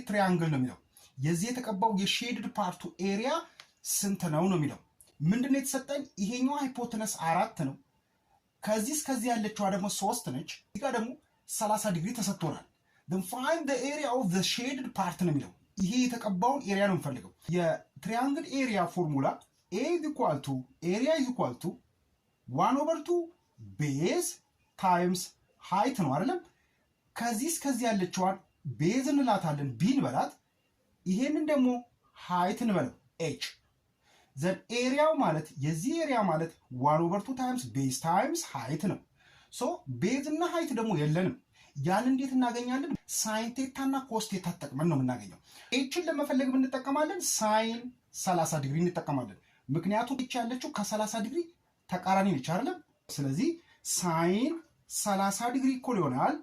ትሪያንግል ነው የሚለው። የዚህ የተቀባው የሼድድ ፓርቱ ኤሪያ ስንት ነው ነው የሚለው። ምንድነው የተሰጠን? ይሄኛው ሃይፖተነስ 4 ነው። ከዚህ እስከዚህ ያለችዋ ደግሞ 3 ነች። እዚህ ጋር ደግሞ 30 ዲግሪ ተሰጥቶናል። then find the area of the shaded part ነው የሚለው። ይሄ የተቀባውን ኤሪያ ነው የምፈልገው። የትሪያንግል ኤሪያ ፎርሙላ a is equal to area is equal to 1/2 ቤዝ ታይምስ ሃይት ነው አይደለም? ከዚህ እስከዚህ ያለችዋን ቤዝ እንላታለን ቢ እንበላት። ይሄንን ደግሞ ሃይት እንበለው h። ዘን ኤሪያው ማለት የዚህ ኤሪያ ማለት 1/2 ታይምስ ቤዝ ታይምስ ሃይት ነው። ሶ ቤዝ እና ሃይት ደግሞ የለንም። ያን እንዴት እናገኛለን? ሳይን ቴታ እና ኮስ ቴታ ተጠቅመን ነው የምናገኘው። ኤችን ለመፈለግ እንጠቀማለን ሳይን 30 ዲግሪ እንጠቀማለን። ምክንያቱም ኤች ያለችው ከ30 ዲግሪ ተቃራኒ ነች አይደለም? ስለዚህ ሳይን 30 ዲግሪ እኩል ይሆናል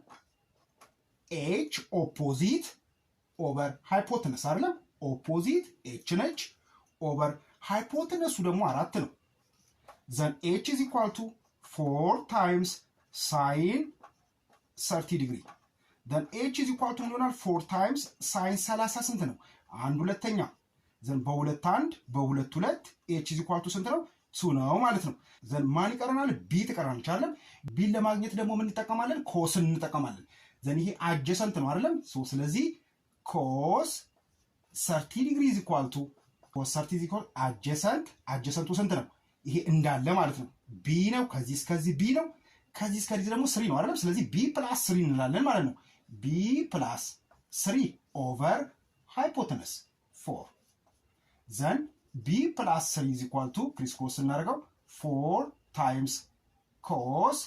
ኤች ኦፖዚት ኦቨር ሃይፖተነስ አይደለም? ኦፖዚት ኤች ነች ኦቨር ሃይፖተነሱ ደግሞ 4 ነው። ዘን ኤች ኢዝ ኢኳል ቱ 4 ታይምስ ሳይን 30 ዲግሪ። ዘን ኤች ኢዝ ኢኳል ቱ ይሆናል 4 ታይምስ ሳይን 30 ስንት ነው? 1/2ኛ። ዘን በሁለት 1 በሁለት 2 ኤች ኢዝ ኢኳል ቱ ስንት ነው? 2 ነው ማለት ነው። ዘን ማን ይቀረናል? ቢ ትቀረናለች አይደለም? ቢን ለማግኘት ደግሞ ምን እንጠቀማለን? ኮስን እንጠቀማለን። ዘን ይሄ አጀሰንት ነው አይደለም? ሶ ስለዚህ ኮስ 30 ዲግሪ ኢዝ ኢኳል ቱ ኮስ 30 ኢዝ ኢኳል አጀሰንቱ ስንት ነው? ይሄ እንዳለ ማለት ነው ቢ ነው። ከዚህ እስከዚህ ቢ ነው። ከዚህ እስከዚህ ደግሞ 3 ነው አይደለም? ስለዚህ ቢ ፕላስ 3 እንላለን ማለት ነው። ቢ ፕላስ 3 ኦቨር ሃይፖተነስ 4 ዘን ቢ ፕላስ 3 ኢዝ ኢኳል ቱ ክሪስ ኮስ እናደርገው 4 ታይምስ ኮስ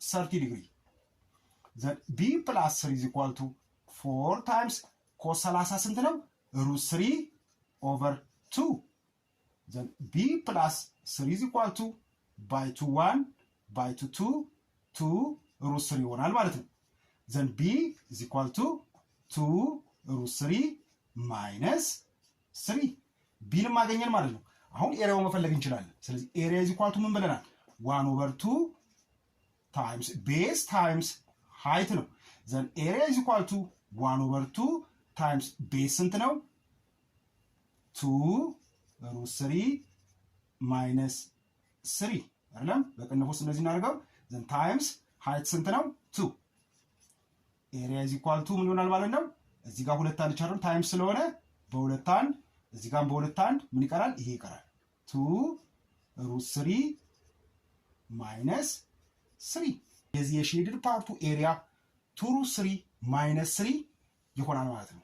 30 ዲግሪ። ዘን ቢ ፕላስ 3 ኢዝ ኢኳል ቱ 4 ታይምስ ኮስ 30 ስንት ነው? ሩት 3 ኦቨር 2 ዘን ቢ ፕላስ 3 ኢዝ ኢኳል ቱ ባይ 2 1 ባይ 2 2 ሩት 3 ይሆናል ማለት ነው። ዘን ቢ ኢዝ ኢኳል ቱ 2 ሩት 3 ማይነስ 3 ቢን ማገኘን ማለት ነው። አሁን ኤሪያው መፈለግ እንችላለን። ስለዚህ ኤሪያ ኢዝ ኢኳል ቱ ምን ብለናል? 1/2 ታይምስ ቤዝ ታይምስ ሃይት ነው። ዘን ኤሪያ ኢዝ ኢኳል ቱ 1/2 ታይምስ ቤዝ ስንት ነው? 2 ሩት 3 ማይነስ 3 አይደለም? በቅንፍ ውስጥ እንደዚህ እናደርገው። ዘን ታይምስ ሃይት ስንት ነው? 2 ኤሪያ ኢዝ ኢኳል ቱ ምን ይሆናል ማለት ነው? እዚህ ጋር 2 አለች አይደል? ታይምስ ስለሆነ በ2 1 እዚህ ጋር በ2 1 ምን ይቀራል? ይሄ ይቀራል። 2 ሩት 3 ማይነስ 3 የዚህ የሼድድ ፓርቱ ኤሪያ 2 ሩት 3 ማይነስ 3 ይሆናል ማለት ነው።